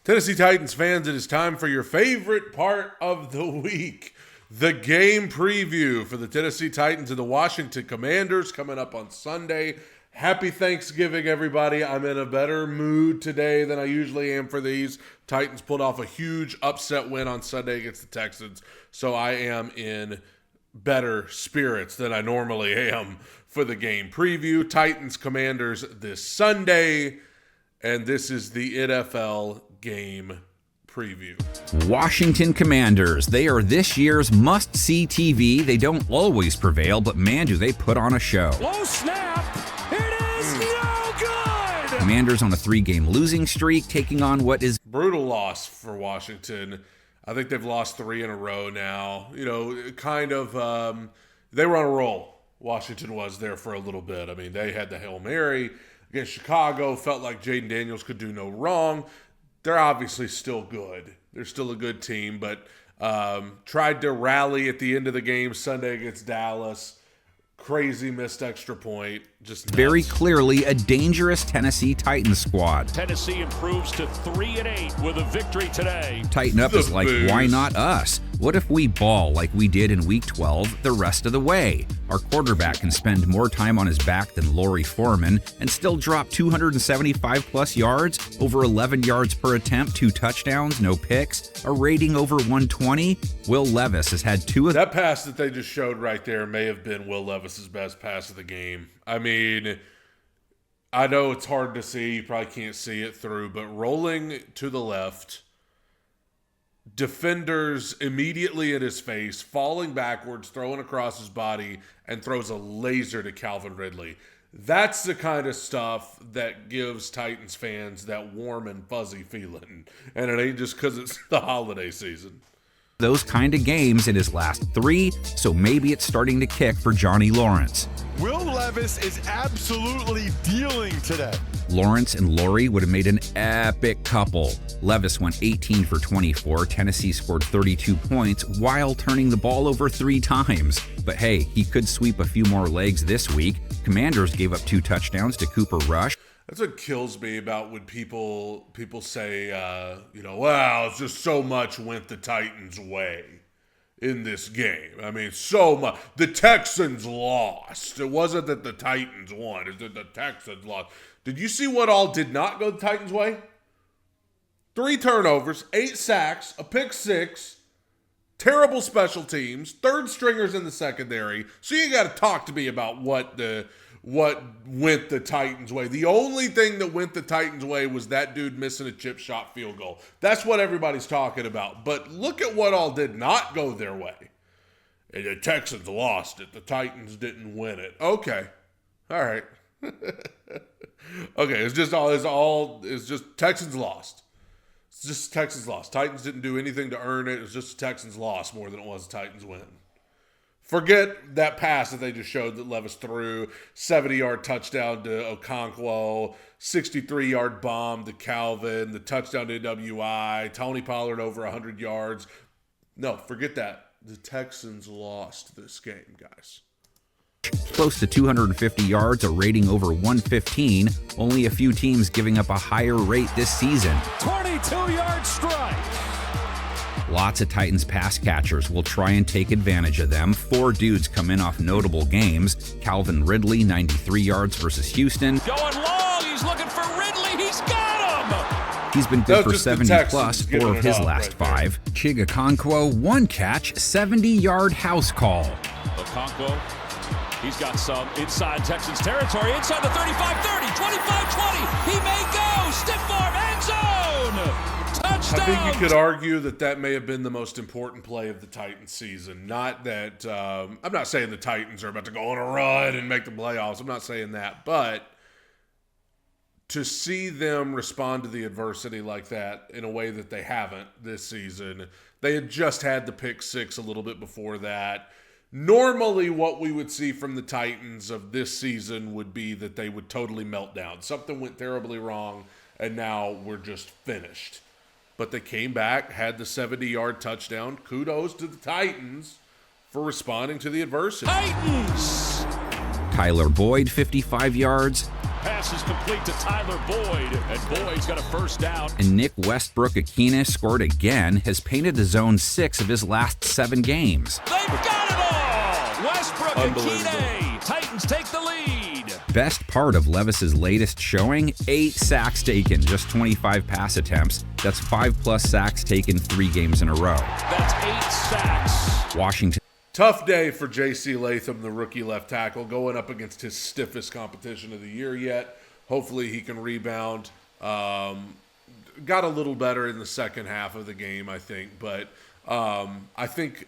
Tennessee Titans fans, it is time for your favorite part of the week. The game preview for the Tennessee Titans and the Washington Commanders coming up on Sunday. Happy Thanksgiving, everybody. I'm in a better mood today than I usually am for these. Titans pulled off a huge upset win on Sunday against the Texans, so I am in better spirits than I normally am for the game preview. Titans Commanders this Sunday, and this is the NFL game preview. Washington Commanders. They are this year's must-see TV. They don't always prevail, but man, do they put on a show. Low snap. It is no good. Commanders on a 3-game losing streak, taking on what is brutal loss for Washington. I think they've lost 3 in a row now. You know, kind of, they were on a roll. Washington was there for a little bit. I mean, they had the Hail Mary against Chicago. Felt like Jaden Daniels could do no wrong. They're obviously still good. They're still a good team, but tried to rally at the end of the game Sunday against Dallas. Crazy missed extra point. Just nuts. Very clearly a dangerous Tennessee Titans squad. Tennessee improves to 3-8 with a victory today. Tighten up is like, why not us? What if we ball like we did in Week 12 the rest of the way? Our quarterback can spend more time on his back than Lori Foreman and still drop 275-plus yards, over 11 yards per attempt, 2 touchdowns, no picks, a rating over 120. Will Levis has had 2 of that pass that they just showed right there may have been Will Levis's best pass of the game. I mean, I know it's hard to see. You probably can't see it through, but rolling to the left, defenders immediately in his face, falling backwards, throwing across his body, and throws a laser to Calvin Ridley. That's the kind of stuff that gives Titans fans that warm and fuzzy feeling. And it ain't just because it's the holiday season. Those kind of games in his last 3, so maybe it's starting to kick for Johnny Lawrence. Will Levis is absolutely dealing today. Lawrence and Lori would have made an epic couple. Levis went 18 for 24. Tennessee scored 32 points while turning the ball over 3 times. But hey, he could sweep a few more legs this week. Commanders gave up 2 touchdowns to Cooper Rush. That's what kills me about when people say, wow, it's just so much went the Titans' way in this game. I mean, so much. The Texans lost. It wasn't that the Titans won. It's that the Texans lost. Did you see what all did not go the Titans' way? 3 turnovers, 8 sacks, a pick 6, terrible special teams, 3rd stringers in the secondary. So you got to talk to me about what went the Titans' way. The only thing that went the Titans' way was that dude missing a chip shot field goal. That's what everybody's talking about. But look at what all did not go their way. And the Texans lost it. The Titans didn't win it. Okay. All right. Okay, it's just Texans lost. It's just Texans lost. Titans didn't do anything to earn it. It was just Texans lost more than it was Titans win. Forget that pass that they just showed that Levis threw, 70-yard touchdown to Okonkwo, 63-yard bomb to Calvin, the touchdown to NWI, Tony Pollard over 100 yards. No, forget that. The Texans lost this game, guys. Close to 250 yards, a rating over 115. Only a few teams giving up a higher rate this season. 22-yard strike. Lots of Titans pass catchers will try and take advantage of them. 4 dudes come in off notable games. Calvin Ridley, 93 yards versus Houston. Going long. He's looking for Ridley. He's got him. He's been good for 70-plus, 4 of his last 5. Chig Okonkwo, 1 catch, 70-yard house call. Okonkwo, he's got some inside Texans territory. Inside the 35-30, 25-20. He may go. Stiff arm, end zone. Touchdown. I think you could argue that may have been the most important play of the Titans season. Not that I'm not saying the Titans are about to go on a run and make the playoffs. I'm not saying that. But to see them respond to the adversity like that in a way that they haven't this season, they had just had the pick 6 a little bit before that. Normally what we would see from the Titans of this season would be that they would totally melt down. Something went terribly wrong, and now we're just finished. But they came back, had the 70-yard touchdown. Kudos to the Titans for responding to the adversity. Titans! Tyler Boyd, 55 yards. Pass pass is complete to Tyler Boyd, and Boyd's got a first down. And Nick Westbrook-Akina scored again, has painted the zone 6 of his last 7 games. They've got it all! Westbrook-Akina, Titans take the lead. Best part of Levis's latest showing, 8 sacks taken, just 25 pass attempts. That's 5+ sacks taken 3 games in a row. That's 8 sacks. Washington. Tough day for J.C. Latham, the rookie left tackle, going up against his stiffest competition of the year yet. Hopefully he can rebound. Got a little better in the second half of the game, I think. But I think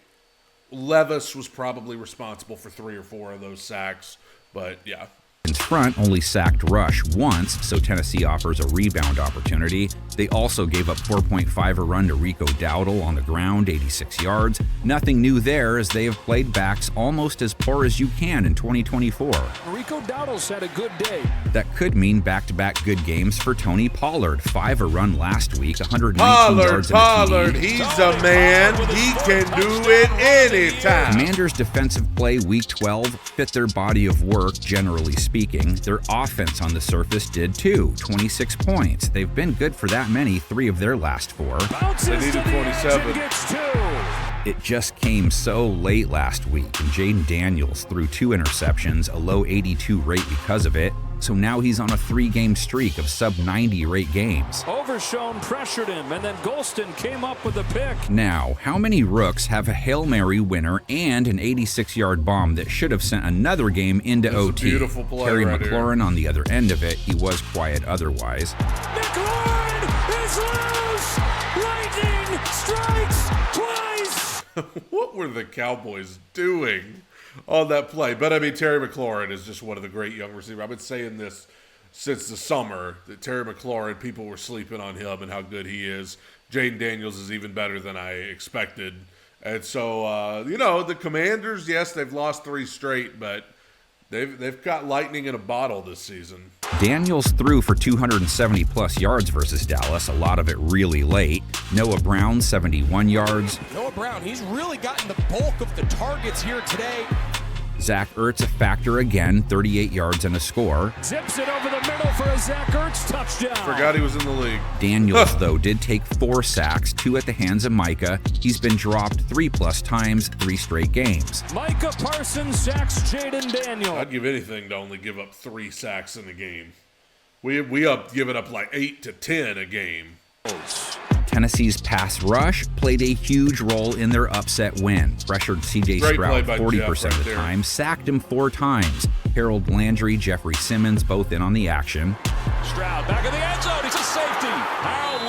Levis was probably responsible for 3 or 4 of those sacks. But, yeah. Front only sacked Rush once, so Tennessee offers a rebound opportunity. They also gave up 4.5 a run to Rico Dowdle on the ground, 86 yards. Nothing new there, as they have played backs almost as poor as you can in 2024. Rico Dowdle's had a good day. That could mean back-to-back good games for Tony Pollard. 5 a run last week, 119 yards and a Pollard, TD. he's a man. He can do it anytime. Commanders' defensive play Week 12 fit their body of work, generally speaking. Their offense on the surface did too, 26 points. They've been good for that many, 3 of their last 4. They needed 27. It just came so late last week, and Jaden Daniels threw 2 interceptions, a low 82 rate because of it. So now he's on a 3-game streak of sub-90 rate games. Overshown pressured him, and then Golston came up with a pick. Now, how many rooks have a Hail Mary winner and an 86-yard bomb that should have sent another game into OT? Beautiful play Terry right McLaurin on the other end of it. He was quiet otherwise. McLaurin is loose! Lightning strikes twice! What were the Cowboys doing on that play? But, I mean, Terry McLaurin is just one of the great young receivers. I've been saying this since the summer, that Terry McLaurin, people were sleeping on him and how good he is. Jaden Daniels is even better than I expected. And so, the Commanders, yes, they've lost 3 straight, but they've got lightning in a bottle this season. Daniels threw for 270-plus yards versus Dallas, a lot of it really late. Noah Brown, 71 yards. Noah Brown, he's really gotten the bulk of the targets here today. Zach Ertz a factor again, 38 yards and a score. Zips it over the middle for a Zach Ertz touchdown. Forgot he was in the league. Daniels, though, did take 4 sacks, 2 at the hands of Micah. He's been dropped 3+ times, 3 straight games. Micah Parsons sacks Jaden Daniels. I'd give anything to only give up 3 sacks in a game. We up giving up like 8 to 10 a game. Tennessee's pass rush played a huge role in their upset win. Pressured C.J. Stroud 40% of the time, sacked him 4 times. Harold Landry, Jeffrey Simmons, both in on the action. Stroud back in the end zone. It's a safety. Harold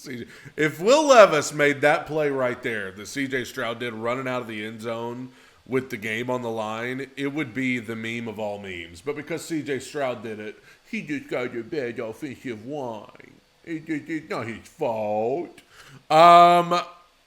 Landry. If Will Levis made that play right there, the C.J. Stroud did running out of the end zone with the game on the line, it would be the meme of all memes. But because C.J. Stroud did it, he just got a bad offensive line. It's not his fault. I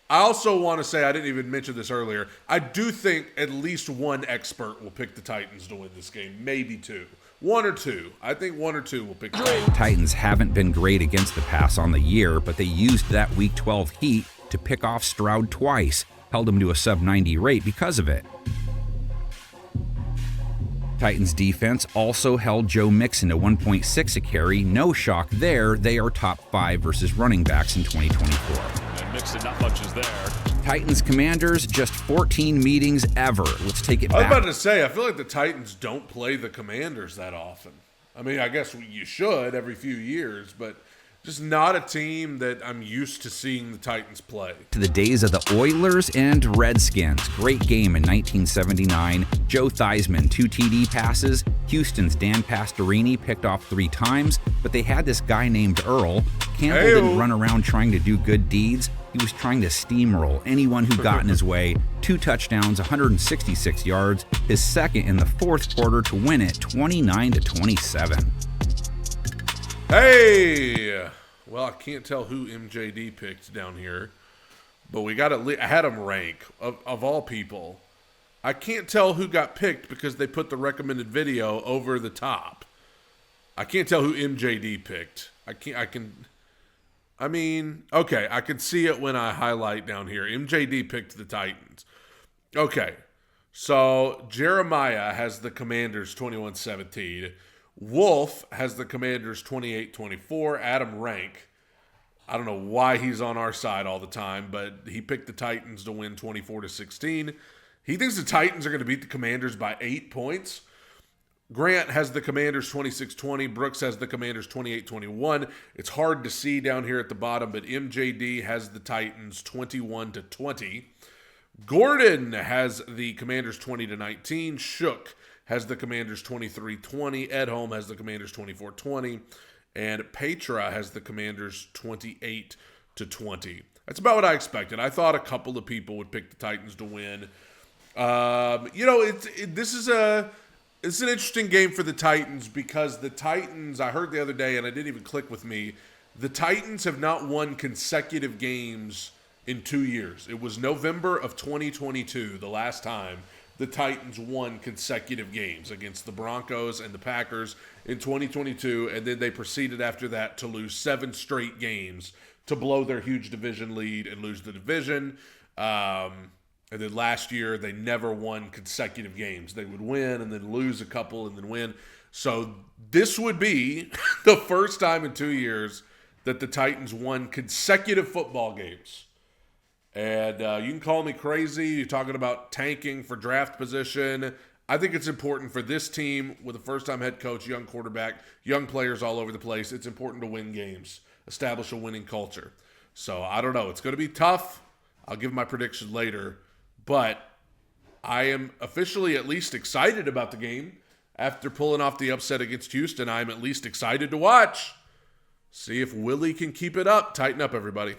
also want to say, I didn't even mention this earlier, I do think at least one expert will pick the Titans to win this game. Maybe 2. 1 or 2. I think 1 or 2 will pick the Titans. Titans haven't been great against the pass on the year, but they used that Week 12 heat to pick off Stroud twice. Held him to a sub-90 rate because of it. Titans defense also held Joe Mixon to 1.6 a carry. No shock there. They are top 5 versus running backs in 2024. And Mixon, not much is there. Titans Commanders, just 14 meetings ever. Let's take it I was back. about to say, I feel like the Titans don't play the Commanders that often. I mean, I guess you should every few years, but just not a team that I'm used to seeing the Titans play. To the days of the Oilers and Redskins. Great game in 1979. Joe Theismann, 2 TD passes. Houston's Dan Pastorini picked off 3 times, but they had this guy named Earl. Campbell didn't run around trying to do good deeds. He was trying to steamroll anyone who got in his way. 2 touchdowns, 166 yards. His second in the 4th quarter to win it, 29-27. Hey! Well, I can't tell who MJD picked down here, but we got I had them rank of all people. I can't tell who got picked because they put the recommended video over the top. I can't tell who MJD picked. I can see it when I highlight down here. MJD picked the Titans. Okay. So Jeremiah has the Commanders 21-17. Wolf has the Commanders 28-24. Adam Rank, I don't know why he's on our side all the time, but he picked the Titans to win 24-16. He thinks the Titans are going to beat the Commanders by 8 points. Grant has the Commanders 26-20. Brooks has the Commanders 28-21. It's hard to see down here at the bottom, but MJD has the Titans 21-20. Gordon has the Commanders 20-19. Shook has the Commanders 23-20. Edholm has the Commanders 24-20. And Petra has the Commanders 28-20. That's about what I expected. I thought a couple of people would pick the Titans to win. This is an interesting game for the Titans because the Titans, I heard the other day, and it didn't even click with me, the Titans have not won consecutive games in 2 years. It was November of 2022, the last time the Titans won consecutive games against the Broncos and the Packers in 2022, and then they proceeded after that to lose 7 straight games to blow their huge division lead and lose the division. And then last year, they never won consecutive games. They would win and then lose a couple and then win. So this would be the first time in 2 years that the Titans won consecutive football games. And you can call me crazy. You're talking about tanking for draft position. I think it's important for this team with a first-time head coach, young quarterback, young players all over the place. It's important to win games, establish a winning culture. So I don't know. It's going to be tough. I'll give my prediction later. But I am officially at least excited about the game. After pulling off the upset against Houston, I'm at least excited to watch. See if Willie can keep it up. Tighten up, everybody.